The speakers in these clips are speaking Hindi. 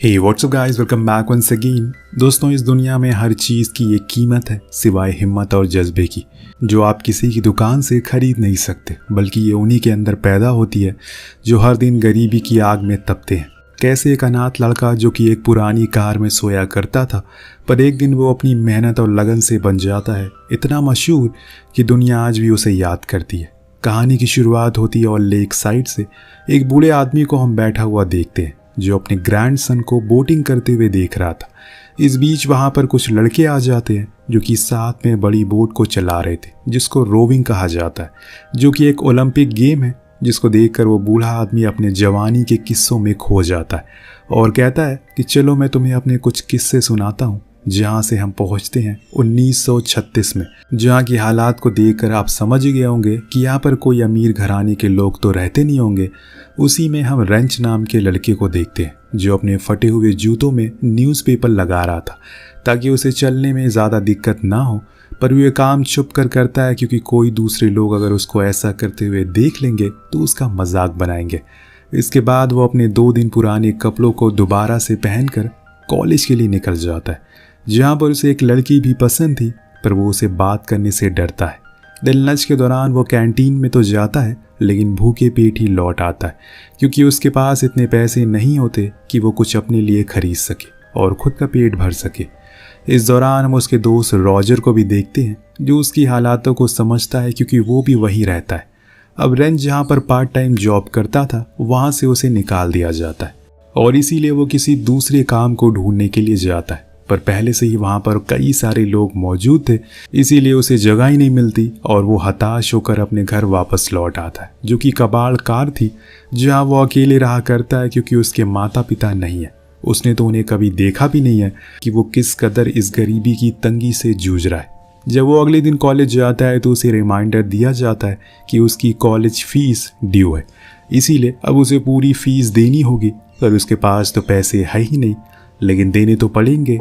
हे what's up guys, welcome back once again. दोस्तों, इस दुनिया में हर चीज़ की एक कीमत है सिवाय हिम्मत और जज्बे की, जो आप किसी की दुकान से खरीद नहीं सकते, बल्कि ये उन्हीं के अंदर पैदा होती है जो हर दिन गरीबी की आग में तपते हैं। कैसे एक अनाथ लड़का जो कि एक पुरानी कार में सोया करता था, पर एक दिन वो अपनी मेहनत और लगन से बन जाता है इतना मशहूर कि दुनिया आज भी उसे याद करती है। कहानी की शुरुआत होती है और लेक साइड से एक बूढ़े आदमी को हम बैठा हुआ देखते हैं जो अपने ग्रैंडसन को बोटिंग करते हुए देख रहा था। इस बीच वहाँ पर कुछ लड़के आ जाते हैं जो कि साथ में बड़ी बोट को चला रहे थे, जिसको रोविंग कहा जाता है, जो कि एक ओलंपिक गेम है। जिसको देखकर वो बूढ़ा आदमी अपने जवानी के किस्सों में खो जाता है और कहता है कि चलो मैं तुम्हें अपने कुछ किस्से सुनाता हूँ। जहाँ से हम पहुँचते हैं 1936 में, जहाँ की हालात को देखकर आप समझ गए होंगे कि यहाँ पर कोई अमीर घराने के लोग तो रहते नहीं होंगे। उसी में हम रेंच नाम के लड़के को देखते हैं जो अपने फटे हुए जूतों में न्यूज़पेपर लगा रहा था ताकि उसे चलने में ज़्यादा दिक्कत ना हो, पर वो ये काम छुप कर करता है क्योंकि कोई दूसरे लोग अगर उसको ऐसा करते हुए देख लेंगे तो उसका मजाक बनाएंगे। इसके बाद वो अपने 2 दिन पुराने कपड़ों को दोबारा से पहनकर कॉलेज के लिए निकल जाता है, जहाँ पर उसे एक लड़की भी पसंद थी, पर वो उसे बात करने से डरता है। दिन लंच के दौरान वो कैंटीन में तो जाता है, लेकिन भूखे पेट ही लौट आता है क्योंकि उसके पास इतने पैसे नहीं होते कि वो कुछ अपने लिए खरीद सके और खुद का पेट भर सके। इस दौरान हम उसके दोस्त रॉजर को भी देखते हैं जो उसकी हालातों को समझता है क्योंकि वो भी वहीं रहता है। अब रेंच जहाँ पर पार्ट टाइम जॉब करता था वहाँ से उसे निकाल दिया जाता है और इसीलिए वो किसी दूसरे काम को ढूंढने के लिए जाता है, पर पहले से ही वहाँ पर कई सारे लोग मौजूद थे, इसीलिए उसे जगह ही नहीं मिलती और वो हताश होकर अपने घर वापस लौट आता है, जो कि कबाड़ कार थी जहाँ वो अकेले रहा करता है क्योंकि उसके माता पिता नहीं है। उसने तो उन्हें कभी देखा भी नहीं है कि वो किस कदर इस गरीबी की तंगी से जूझ रहा है। जब वो अगले दिन कॉलेज जाता है तो उसे रिमाइंडर दिया जाता है कि उसकी कॉलेज फीस ड्यू है, इसीलिए अब उसे पूरी फीस देनी होगी, पर उसके पास तो पैसे है ही नहीं, लेकिन देने तो पड़ेंगे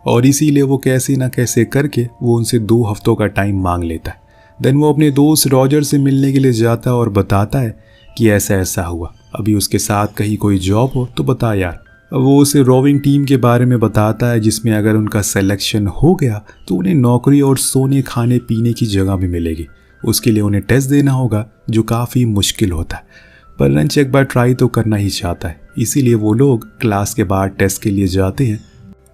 और इसीलिए वो कैसे ना कैसे करके वो उनसे 2 हफ्तों का टाइम मांग लेता है। देन वो अपने दोस्त रॉजर से मिलने के लिए जाता है और बताता है कि ऐसा ऐसा हुआ, अभी उसके साथ कहीं कोई जॉब हो तो बता यार। वो उसे रोविंग टीम के बारे में बताता है जिसमें अगर उनका सिलेक्शन हो गया तो उन्हें नौकरी और सोने खाने पीने की जगह भी मिलेगी। उसके लिए उन्हें टेस्ट देना होगा जो काफ़ी मुश्किल होता है, पर रेंच एक बार ट्राई तो करना ही चाहता है, इसीलिए वो लोग क्लास के बाद टेस्ट के लिए जाते हैं,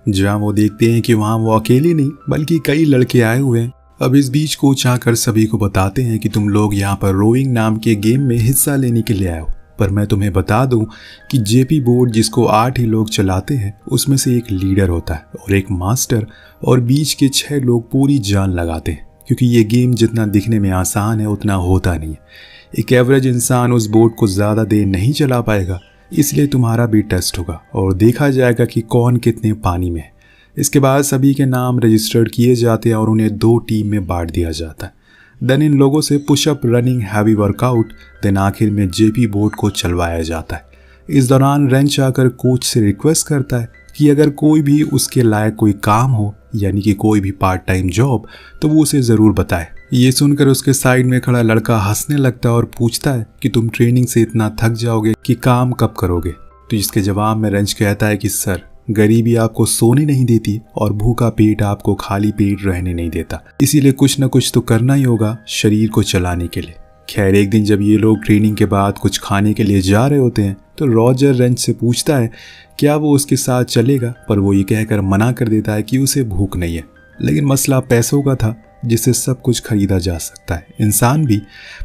जहाँ वो देखते हैं कि वहाँ वो अकेले नहीं बल्कि कई लड़के आए हुए हैं। अब इस बीच कोच आकर सभी को बताते हैं कि तुम लोग यहाँ पर रोविंग नाम के गेम में हिस्सा लेने के लिए आए हो, पर मैं तुम्हें बता दूं कि जेपी बोट जिसको 8 ही लोग चलाते हैं उसमें से एक लीडर होता है और एक मास्टर और बीच के 6 लोग पूरी जान लगाते हैं, क्योंकि ये गेम जितना दिखने में आसान है उतना होता नहीं है। एक एवरेज इंसान उस बोट को ज़्यादा देर नहीं चला पाएगा, इसलिए तुम्हारा भी टेस्ट होगा और देखा जाएगा कि कौन कितने पानी में है। इसके बाद सभी के नाम रजिस्टर्ड किए जाते हैं और उन्हें 2 टीम में बांट दिया जाता है। देन इन लोगों से pushup, running, heavy workout, then आखिर में जेपी बोट को चलवाया जाता है। इस दौरान रेंच आकर कोच से रिक्वेस्ट करता है कि अगर कोई भी उसके लायक कोई काम हो, यानी कि कोई भी पार्ट टाइम जॉब, तो वो उसे ज़रूर बताए। ये सुनकर उसके साइड में खड़ा लड़का हंसने लगता है और पूछता है कि तुम ट्रेनिंग से इतना थक जाओगे कि काम कब करोगे। तो जिसके जवाब में रेंच कहता है कि सर, गरीबी आपको सोने नहीं देती और भूखा पेट आपको खाली पेट रहने नहीं देता, इसीलिए कुछ ना कुछ तो करना ही होगा शरीर को चलाने के लिए। खैर, एक दिन जब ये लोग ट्रेनिंग के बाद कुछ खाने के लिए जा रहे होते हैं तो रॉजर रेंच से पूछता है क्या वो उसके साथ चलेगा, पर वो ये कहकर मना कर देता है कि उसे भूख नहीं है। लेकिन मसला पैसों का था जिससे सब कुछ खरीदा जा सकता है, इंसान भी,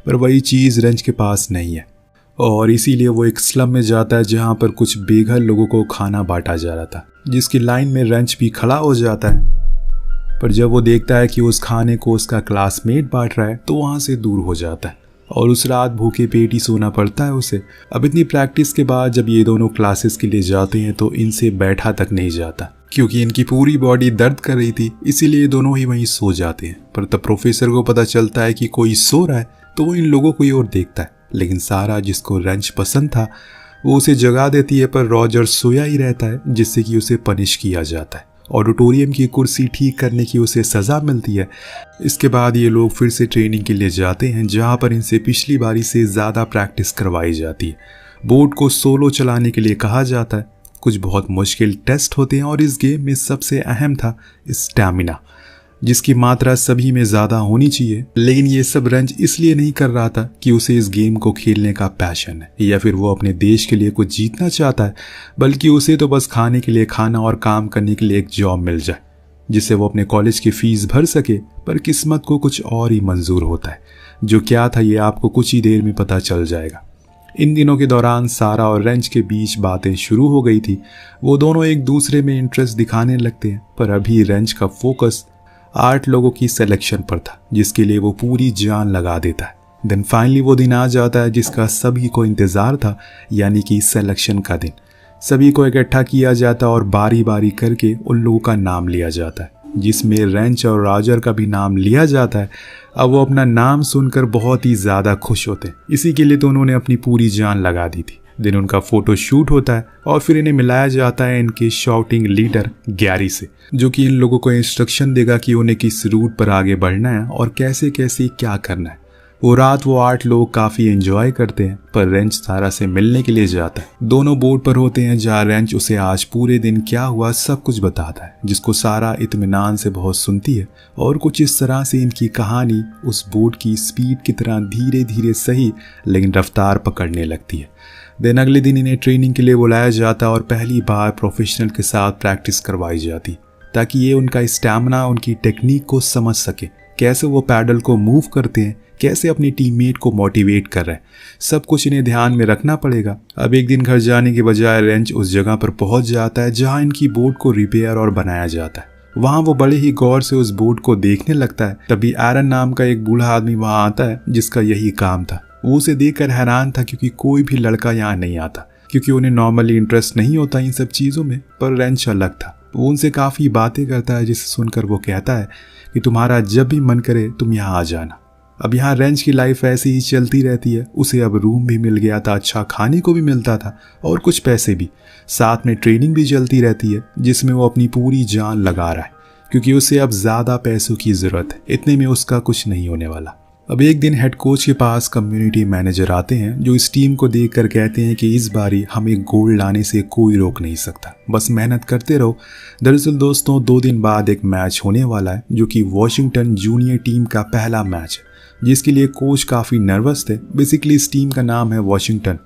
पर वही चीज़ रेंच के पास नहीं है और इसीलिए वो एक स्लम में जाता है जहाँ पर कुछ बेघर लोगों को खाना बांटा जा रहा था, जिसकी लाइन में रेंच भी खड़ा हो जाता है। पर जब वो देखता है कि उस खाने को उसका क्लासमेट बांट रहा है तो वहाँ से दूर हो जाता है और उस रात भूखे पेट ही सोना पड़ता है उसे। अब इतनी प्रैक्टिस के बाद जब ये दोनों क्लासेस के लिए जाते हैं तो इनसे बैठा तक नहीं जाता क्योंकि इनकी पूरी बॉडी दर्द कर रही थी, इसीलिए दोनों ही वहीं सो जाते हैं। पर तब प्रोफेसर को पता चलता है कि कोई सो रहा है तो वो इन लोगों को ही और देखता है, लेकिन सारा, जिसको रेंच पसंद था, वो उसे जगा देती है, पर रॉजर सोया ही रहता है जिससे कि उसे पनिश किया जाता है। ऑडिटोरियम की कुर्सी ठीक करने की उसे सज़ा मिलती है। इसके बाद ये लोग फिर से ट्रेनिंग के लिए जाते हैं जहाँ पर इनसे पिछली बारी से ज़्यादा प्रैक्टिस करवाई जाती है। बोट को सोलो चलाने के लिए कहा जाता है। कुछ बहुत मुश्किल टेस्ट होते हैं और इस गेम में सबसे अहम था स्टैमिना, जिसकी मात्रा सभी में ज़्यादा होनी चाहिए। लेकिन ये सब रेंज इसलिए नहीं कर रहा था कि उसे इस गेम को खेलने का पैशन है या फिर वो अपने देश के लिए कुछ जीतना चाहता है, बल्कि उसे तो बस खाने के लिए खाना और काम करने के लिए एक जॉब मिल जाए जिससे वो अपने कॉलेज की फीस भर सके। पर किस्मत को कुछ और ही मंजूर होता है। जो क्या था ये आपको कुछ ही देर में पता चल जाएगा। इन दिनों के दौरान सारा और रेंज के बीच बातें शुरू हो गई थी। वो दोनों एक दूसरे में इंटरेस्ट दिखाने लगते हैं, पर अभी रेंज का फोकस 8 लोगों की सिलेक्शन पर था जिसके लिए वो पूरी जान लगा देता है। देन फाइनली वो दिन आ जाता है जिसका सभी को इंतज़ार था, यानी कि सिलेक्शन का दिन। सभी को इकट्ठा किया जाता और बारी बारी करके उन लोगों का नाम लिया जाता है, जिसमें रेंच और रॉजर का भी नाम लिया जाता है। अब वो अपना नाम सुनकर बहुत ही ज़्यादा खुश होते हैं। इसी के लिए तो उन्होंने अपनी पूरी जान लगा दी थी। दिन उनका फोटो शूट होता है और फिर इन्हें मिलाया जाता है इनके शॉटिंग लीडर गैरी से, जो कि इन लोगों को इंस्ट्रक्शन देगा कि उन्हें किस रूट पर आगे बढ़ना है और कैसे कैसे क्या करना है। वो रात वो 8 लोग काफ़ी एंजॉय करते हैं, पर रेंच सारा से मिलने के लिए जाता है। दोनों बोर्ड पर होते हैं जहाँ रेंच उसे आज पूरे दिन क्या हुआ सब कुछ बताता है, जिसको सारा इत्मीनान से बहुत सुनती है। और कुछ इस तरह से इनकी कहानी उस बोट की स्पीड की तरह धीरे धीरे सही लेकिन रफ्तार पकड़ने लगती है। दिन अगले दिन इन्हें ट्रेनिंग के लिए बुलाया जाता और पहली बार प्रोफेशनल के साथ प्रैक्टिस करवाई जाती, ताकि ये उनका स्टैमिना, उनकी टेक्निक को समझ सके, कैसे वो पैडल को मूव करते हैं, कैसे अपनी टीममेट को मोटिवेट कर रहे हैं। सब कुछ इन्हें ध्यान में रखना पड़ेगा। अब एक दिन घर जाने के बजाय रेंच उस जगह पर पहुंच जाता है जहां इनकी बोट को रिपेयर और बनाया जाता है। वहां वो बड़े ही गौर से उस बोट को देखने लगता है। तभी एरन नाम का एक बूढ़ा आदमी वहां आता है जिसका यही काम था। वो उसे देखकर हैरान था क्योंकि कोई भी लड़का यहाँ नहीं आता, क्योंकि उन्हें नॉर्मली इंटरेस्ट नहीं होता इन सब चीज़ों में। पर रेंच अलग था। वो उनसे काफ़ी बातें करता है, जिसे सुनकर वो कहता है कि तुम्हारा जब भी मन करे तुम यहाँ आ जाना। अब यहाँ रेंच की लाइफ ऐसे ही चलती रहती है। उसे अब रूम भी मिल गया था, अच्छा खाने को भी मिलता था और कुछ पैसे भी। साथ में ट्रेनिंग भी चलती रहती है जिसमें वो अपनी पूरी जान लगा रहा है, क्योंकि उसे अब ज़्यादा पैसों की ज़रूरत है। इतने में उसका कुछ नहीं होने वाला। अब एक दिन हेड कोच के पास कम्युनिटी मैनेजर आते हैं, जो इस टीम को देखकर कहते हैं कि इस बारी हमें गोल्ड लाने से कोई रोक नहीं सकता, बस मेहनत करते रहो। दरअसल दोस्तों 2 दिन बाद एक मैच होने वाला है, जो कि वॉशिंगटन जूनियर टीम का पहला मैच है, जिसके लिए कोच काफ़ी नर्वस थे। बेसिकली इस टीम का नाम है वॉशिंगटन।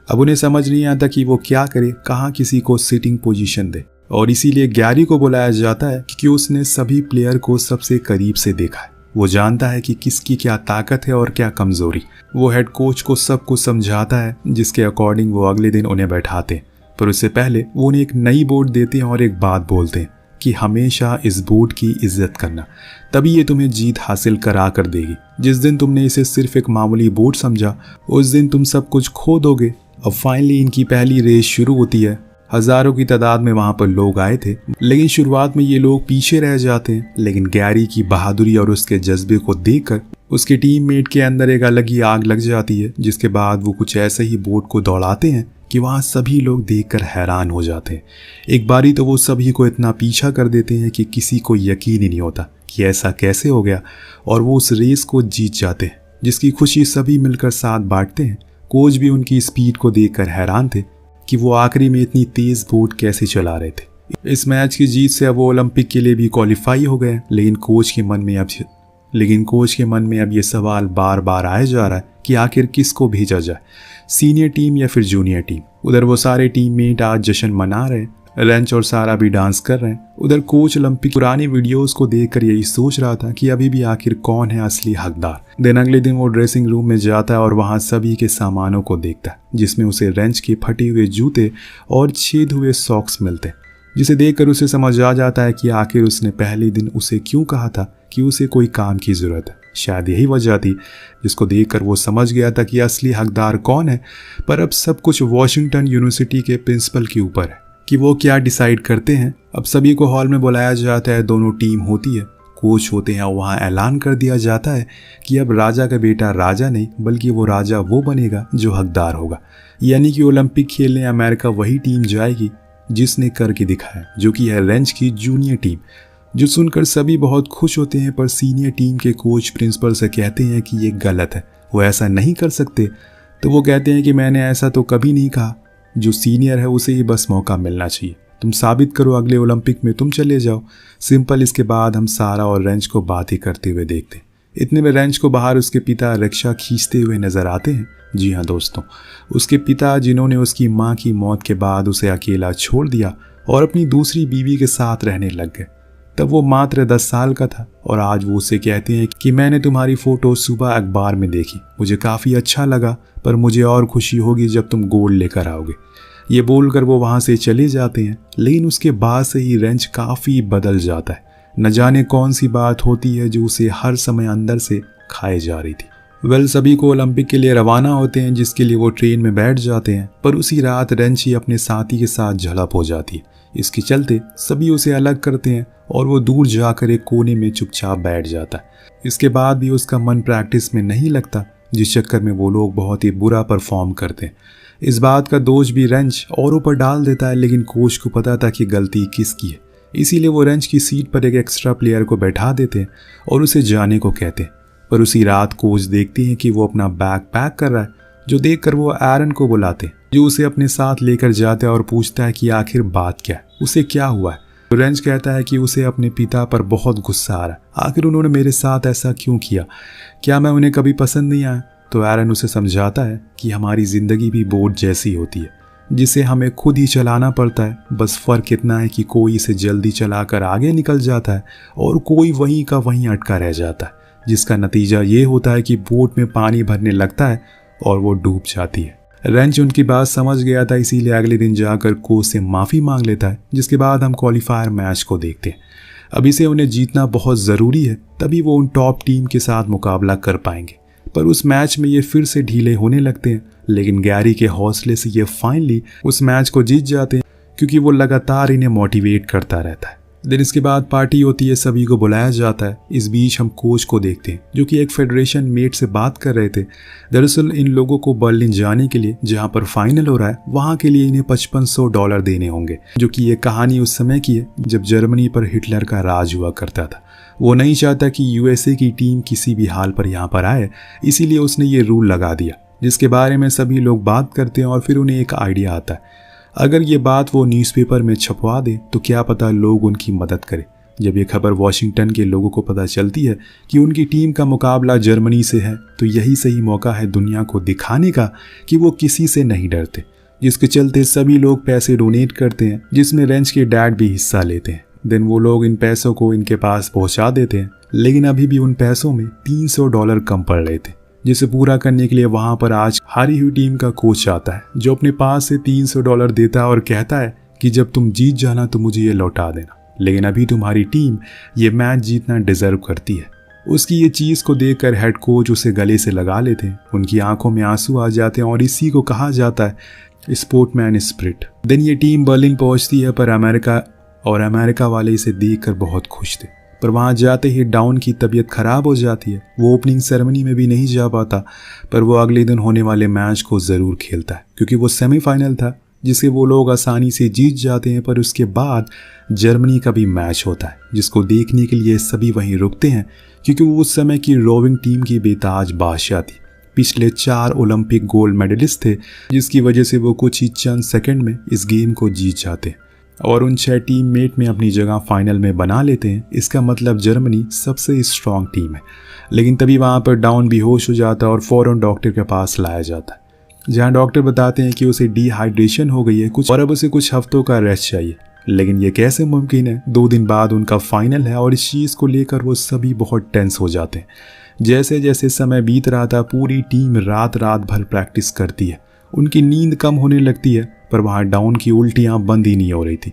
अब उन्हें समझ नहीं आता कि वो क्या करे, कहाँ किसी को सिटिंग पोजीशन दे, और इसीलिए गैरी को बुलाया जाता है क्योंकि उसने सभी प्लेयर को सबसे करीब से देखा है। वो जानता है कि किसकी क्या ताकत है और क्या कमज़ोरी। वो हेड कोच को सब कुछ समझाता है, जिसके अकॉर्डिंग वो अगले दिन उन्हें बैठाते हैं। पर उससे पहले वो उन्हें एक नई बोट देते हैं और एक बात बोलते हैं कि हमेशा इस बोट की इज्जत करना, तभी ये तुम्हें जीत हासिल करा कर देगी। जिस दिन तुमने इसे सिर्फ एक मामूली बोट समझा, उस दिन तुम सब कुछ खो दोगे। अब फाइनली इनकी पहली रेस शुरू होती है। हजारों की तादाद में वहां पर लोग आए थे, लेकिन शुरुआत में ये लोग पीछे रह जाते हैं। लेकिन गैरी की बहादुरी और उसके जज्बे को देखकर उसके टीममेट के अंदर एक अलग ही आग लग जाती है, जिसके बाद वो कुछ ऐसे ही बोट को दौड़ाते हैं कि वहाँ सभी लोग देखकर हैरान हो जाते हैं। एक बारी तो वो सभी को इतना पीछा कर देते हैं कि किसी को यकीन ही नहीं होता कि ऐसा कैसे हो गया, और वो उस रेस को जीत जाते हैं, जिसकी खुशी सभी मिलकर साथ बांटते हैं। कोच भी उनकी स्पीड को देखकर हैरान थे कि वो आखिरी में इतनी तेज बोट कैसे चला रहे थे। इस मैच की जीत से अब वो ओलंपिक के लिए भी क्वालिफाई हो गए। लेकिन कोच के मन में अब ये सवाल बार बार आया जा रहा है कि आखिर किसको भेजा जाए, सीनियर टीम या फिर जूनियर टीम। उधर वो सारे टीममेट आज जश्न मना रहे हैं, रेंच और सारा भी डांस कर रहे हैं। उधर कोच ओलंपिक पुरानी वीडियोस को देखकर यही सोच रहा था कि अभी भी आखिर कौन है असली हकदार। दिन अगले दिन वो ड्रेसिंग रूम में जाता है और वहां सभी के सामानों को देखता है, जिसमें उसे रेंच के फटे हुए जूते और छेद हुए सॉक्स मिलते हैं, जिसे देखकर उसे समझ आ जाता है कि आखिर उसने पहले दिन उसे क्यों कहा था कि उसे कोई काम की जरूरत है। शायद यही वजह थी जिसको देखकर वो समझ गया था कि असली हकदार कौन है। पर अब सब कुछ वॉशिंगटन यूनिवर्सिटी के प्रिंसिपल के ऊपर है कि वो क्या डिसाइड करते हैं। अब सभी को हॉल में बुलाया जाता है, दोनों टीम होती है, कोच होते हैं। वहाँ ऐलान कर दिया जाता है कि अब राजा का बेटा राजा नहीं, बल्कि वो राजा वो बनेगा जो हकदार होगा। यानी कि ओलंपिक खेलने अमेरिका वही टीम जाएगी जिसने करके दिखाया, जो कि है रेंच की जूनियर टीम। जो सुनकर सभी बहुत खुश होते हैं, पर सीनियर टीम के कोच प्रिंसिपल से कहते हैं कि ये गलत है, वो ऐसा नहीं कर सकते। तो वो कहते हैं कि मैंने ऐसा तो कभी नहीं कहा। जो सीनियर है उसे ही बस मौका मिलना चाहिए, तुम साबित करो, अगले ओलंपिक में तुम चले जाओ, सिंपल। इसके बाद हम सारा और रेंच को बातें करते हुए देखते हैं। इतने में रेंच को बाहर उसके पिता रिक्शा खींचते हुए नजर आते हैं। जी हाँ दोस्तों, उसके पिता जिन्होंने उसकी माँ की मौत के बाद उसे अकेला छोड़ दिया और अपनी दूसरी बीवी के साथ रहने लग गए। तब वो मात्र 10 साल का था और आज वो उसे कहते हैं कि मैंने तुम्हारी फोटो सुबह अखबार में देखी, मुझे काफ़ी अच्छा लगा, पर मुझे और खुशी होगी जब तुम गोल्ड लेकर आओगे। ये बोलकर वो वहाँ से चले जाते हैं। लेकिन उसके बाद से ही रेंच काफ़ी बदल जाता है। न जाने कौन सी बात होती है जो उसे हर समय अंदर से खाए जा रही थी। सभी को ओलंपिक के लिए रवाना होते हैं, जिसके लिए वो ट्रेन में बैठ जाते हैं, पर उसी रात रेंच ही अपने साथी के साथ झड़प हो जाती है। इसके चलते सभी उसे अलग करते हैं और वो दूर जाकर एक कोने में चुपचाप बैठ जाता है। इसके बाद भी उसका मन प्रैक्टिस में नहीं लगता, जिस चक्कर में वो लोग बहुत ही बुरा परफॉर्म करते हैं। इस बात का दोष भी रेंच और ऊपर डाल देता है, लेकिन कोच को पता था कि गलती किसकी है, इसीलिए वो रेंच की सीट पर एक एक्स्ट्रा प्लेयर को बैठा देते हैं और उसे जाने को कहते हैं। पर उसी रात कोच देखती हैं कि वो अपना बैग पैक कर रहा है, जो देखकर वो एरन को बुलाते हैं, जो उसे अपने साथ लेकर जाता है और पूछता है कि आखिर बात क्या है, उसे क्या हुआ है। तो रेंच कहता है कि उसे अपने पिता पर बहुत गुस्सा आ रहा है, आखिर उन्होंने मेरे साथ ऐसा क्यों किया, क्या मैं उन्हें कभी पसंद नहीं आया। तो एरन उसे समझाता है कि हमारी ज़िंदगी भी बोट जैसी होती है, जिसे हमें खुद ही चलाना पड़ता है, बस फ़र्क इतना है कि कोई इसे जल्दी चलाकर आगे निकल जाता है और कोई वहीं का वहीं अटका रह जाता है, जिसका नतीजा ये होता है कि बोट में पानी भरने लगता है और वो डूब जाती है। रेंच उनकी बात समझ गया था, इसीलिए अगले दिन जाकर कोच से माफ़ी मांग लेता है। जिसके बाद हम क्वालिफायर मैच को देखते हैं। अब इसे उन्हें जीतना बहुत ज़रूरी है, तभी वो उन टॉप टीम के साथ मुकाबला कर पाएंगे। पर उस मैच में ये फिर से ढीले होने लगते हैं, लेकिन गैरी के हौसले से ये फाइनली उस मैच को जीत जाते हैं, क्योंकि वो लगातार इन्हें मोटिवेट करता रहता है। दिन इसके बाद पार्टी होती है, सभी को बुलाया जाता है। इस बीच हम कोच को देखते हैं, जो कि एक फेडरेशन मेट से बात कर रहे थे। दरअसल इन लोगों को बर्लिन जाने के लिए, जहां पर फाइनल हो रहा है, वहां के लिए इन्हें $5500 देने होंगे, जो कि ये कहानी उस समय की है जब जर्मनी पर हिटलर का राज हुआ करता था। वो नहीं चाहता कि यूएसए की टीम किसी भी हाल पर यहाँ पर आए, इसीलिए उसने ये रूल लगा दिया, जिसके बारे में सभी लोग बात करते हैं और फिर उन्हें एक आइडिया आता है। अगर ये बात वो न्यूज़पेपर में छपवा दे तो क्या पता लोग उनकी मदद करें। जब ये खबर वॉशिंगटन के लोगों को पता चलती है कि उनकी टीम का मुकाबला जर्मनी से है, तो यही सही मौका है दुनिया को दिखाने का कि वो किसी से नहीं डरते, जिसके चलते सभी लोग पैसे डोनेट करते हैं, जिसमें रेंच के डैड भी हिस्सा लेते हैं। देन वो लोग इन पैसों को इनके पास पहुंचा देते हैं, लेकिन अभी भी उन पैसों में $300 कम पड़ रहे थे, जिसे पूरा करने के लिए वहां पर आज हारी हुई टीम का कोच आता है, जो अपने पास से $300 देता है और कहता है कि जब तुम जीत जाना तो मुझे ये लौटा देना, लेकिन अभी तुम्हारी टीम ये मैच जीतना डिजर्व करती है। उसकी ये चीज़ को देखकर हेड कोच उसे गले से लगा लेते हैं, उनकी आंखों में आंसू आ जाते हैं और इसी को कहा जाता है स्पोर्टमैन स्पिरिट। देन ये टीम बर्लिन पहुंचती है, पर अमेरिका वाले इसे देखकर बहुत खुश थे। पर वहाँ जाते ही डाउन की तबीयत खराब हो जाती है, वो ओपनिंग सेरेमनी में भी नहीं जा पाता, पर वो अगले दिन होने वाले मैच को ज़रूर खेलता है, क्योंकि वो सेमीफाइनल था जिसे वो लोग आसानी से जीत जाते हैं। पर उसके बाद जर्मनी का भी मैच होता है, जिसको देखने के लिए सभी वहीं रुकते हैं, क्योंकि वो उस समय की रोविंग टीम की बेताज बादशाह थी। पिछले 4 ओलंपिक गोल्ड मेडलिस्ट थे, जिसकी वजह से वो कुछ ही चंद सेकंड में इस गेम को जीत जाते और उन 6 टीम मेट में अपनी जगह फाइनल में बना लेते हैं। इसका मतलब जर्मनी सबसे स्ट्रॉन्ग टीम है। लेकिन तभी वहाँ पर डाउन बेहोश हो जाता है और फ़ौरन डॉक्टर के पास लाया जाता है, जहाँ डॉक्टर बताते हैं कि उसे डिहाइड्रेशन हो गई है कुछ और अब उसे कुछ हफ्तों का रेस्ट चाहिए। लेकिन ये कैसे मुमकिन है? 2 दिन बाद उनका फाइनल है और इस चीज़ को लेकर वो सभी बहुत टेंस हो जाते हैं। जैसे जैसे समय बीत रहा था, पूरी टीम रात भर प्रैक्टिस करती है। उनकी नींद कम होने लगती है, पर वहाँ डाउन की उल्टियाँ बंद ही नहीं हो रही थी।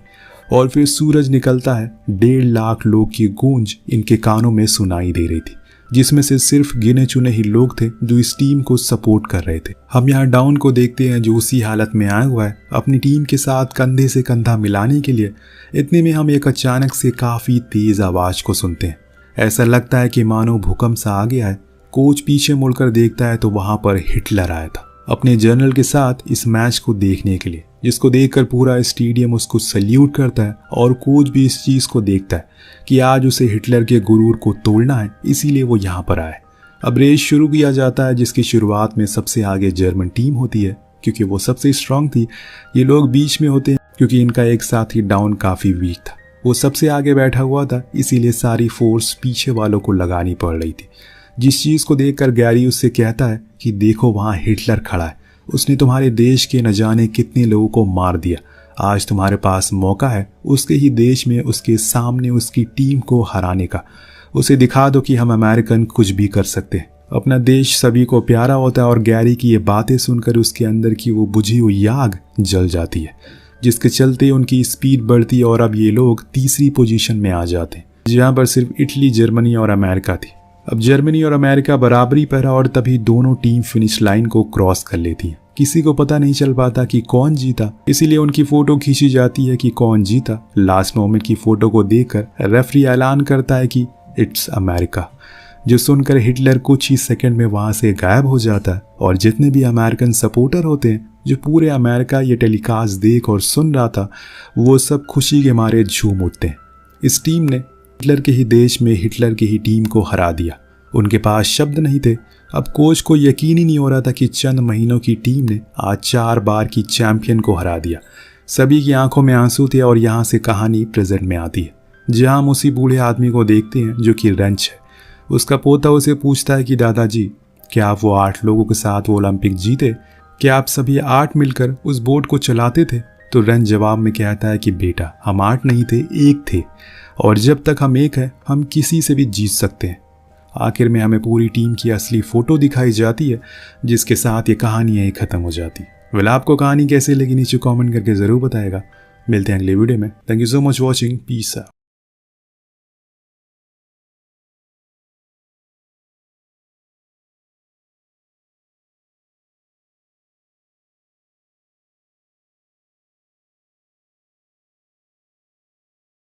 और फिर सूरज निकलता है। 1.5 लाख लोग की गूंज इनके कानों में सुनाई दे रही थी, जिसमें से सिर्फ गिने चुने ही लोग थे जो इस टीम को सपोर्ट कर रहे थे। हम यहाँ डाउन को देखते हैं, जो उसी हालत में आया हुआ है अपनी टीम के साथ कंधे से कंधा मिलाने के लिए। इतने में हम एक अचानक से काफ़ी तेज़ आवाज़ को सुनते हैं। ऐसा लगता है कि मानो भूकंप सा आ गया है। कोच पीछे मुड़कर देखता है तो वहाँ पर हिटलर आया था अपने जनरल के साथ इस मैच को देखने के लिए, जिसको देखकर पूरा स्टेडियम उसको सल्यूट करता है। और कोच भी इस चीज़ को देखता है कि आज उसे हिटलर के गुरूर को तोड़ना है, इसीलिए वो यहाँ पर आए। अब रेस शुरू किया जाता है, जिसकी शुरुआत में सबसे आगे जर्मन टीम होती है। क्योंकि वो सबसे स्ट्रांग थी। ये लोग बीच में होते हैं क्योंकि इनका एक साथी डाउन काफ़ी वीक था। वो सबसे आगे बैठा हुआ था, इसीलिए सारी फोर्स पीछे वालों को लगानी पड़ रही थी। जिस चीज़ को देखकर गैरी उससे कहता है कि देखो वहाँ हिटलर खड़ा है, उसने तुम्हारे देश के न जाने कितने लोगों को मार दिया। आज तुम्हारे पास मौका है उसके ही देश में उसके सामने उसकी टीम को हराने का। उसे दिखा दो कि हम अमेरिकन कुछ भी कर सकते हैं। अपना देश सभी को प्यारा होता है और गैरी की ये बातें सुनकर उसके अंदर की वो बुझी हुई आग जल जाती है, जिसके चलते उनकी स्पीड बढ़ती है और अब ये लोग तीसरी पोजीशन में आ जाते हैं, जहाँ पर सिर्फ इटली, जर्मनी और अमेरिका थी। अब जर्मनी और अमेरिका बराबरी पर है और तभी दोनों टीम फिनिश लाइन को क्रॉस कर लेती है। किसी को पता नहीं चल पाता कि कौन जीता, इसीलिए उनकी फोटो खींची जाती है कि कौन जीता। लास्ट मोमेंट की फोटो को देखकर रेफरी ऐलान करता है कि इट्स अमेरिका, जो सुनकर हिटलर कुछ ही सेकंड में वहां से गायब हो जाता है और जितने भी अमेरिकन सपोर्टर होते हैं जो पूरे अमेरिका ये टेलीकास्ट देख और सुन रहा था, वो सब खुशी के मारे झूम उठते हैं। इस टीम ने हिटलर के ही देश में हिटलर की ही टीम को हरा दिया। उनके पास शब्द नहीं थे। अब कोच को यकीन ही नहीं हो रहा था कि चंद महीनों की टीम ने आज 4 बार की चैंपियन को हरा दिया। सभी की आंखों में आंसू थे और यहाँ से कहानी प्रेजेंट में आती है, जहाँ हम उसी बूढ़े आदमी को देखते हैं जो कि रेंच है। उसका पोता उसे पूछता है कि दादाजी, क्या आप वो 8 लोगों के साथ वो ओलंपिक जीते? क्या आप सभी 8 मिलकर उस बोट को चलाते थे? तो रेंच जवाब में कहता है कि बेटा, हम 8 नहीं थे, 1 थे, और जब तक हम एक हैं हम किसी से भी जीत सकते हैं। आखिर में हमें पूरी टीम की असली फोटो दिखाई जाती है, जिसके साथ ये कहानी यहीं खत्म हो जाती है। वेल, आपको कहानी कैसे लगी नीचे कमेंट करके ज़रूर बताएगा। मिलते हैं अगले वीडियो में। Thank you so much watching. Piece.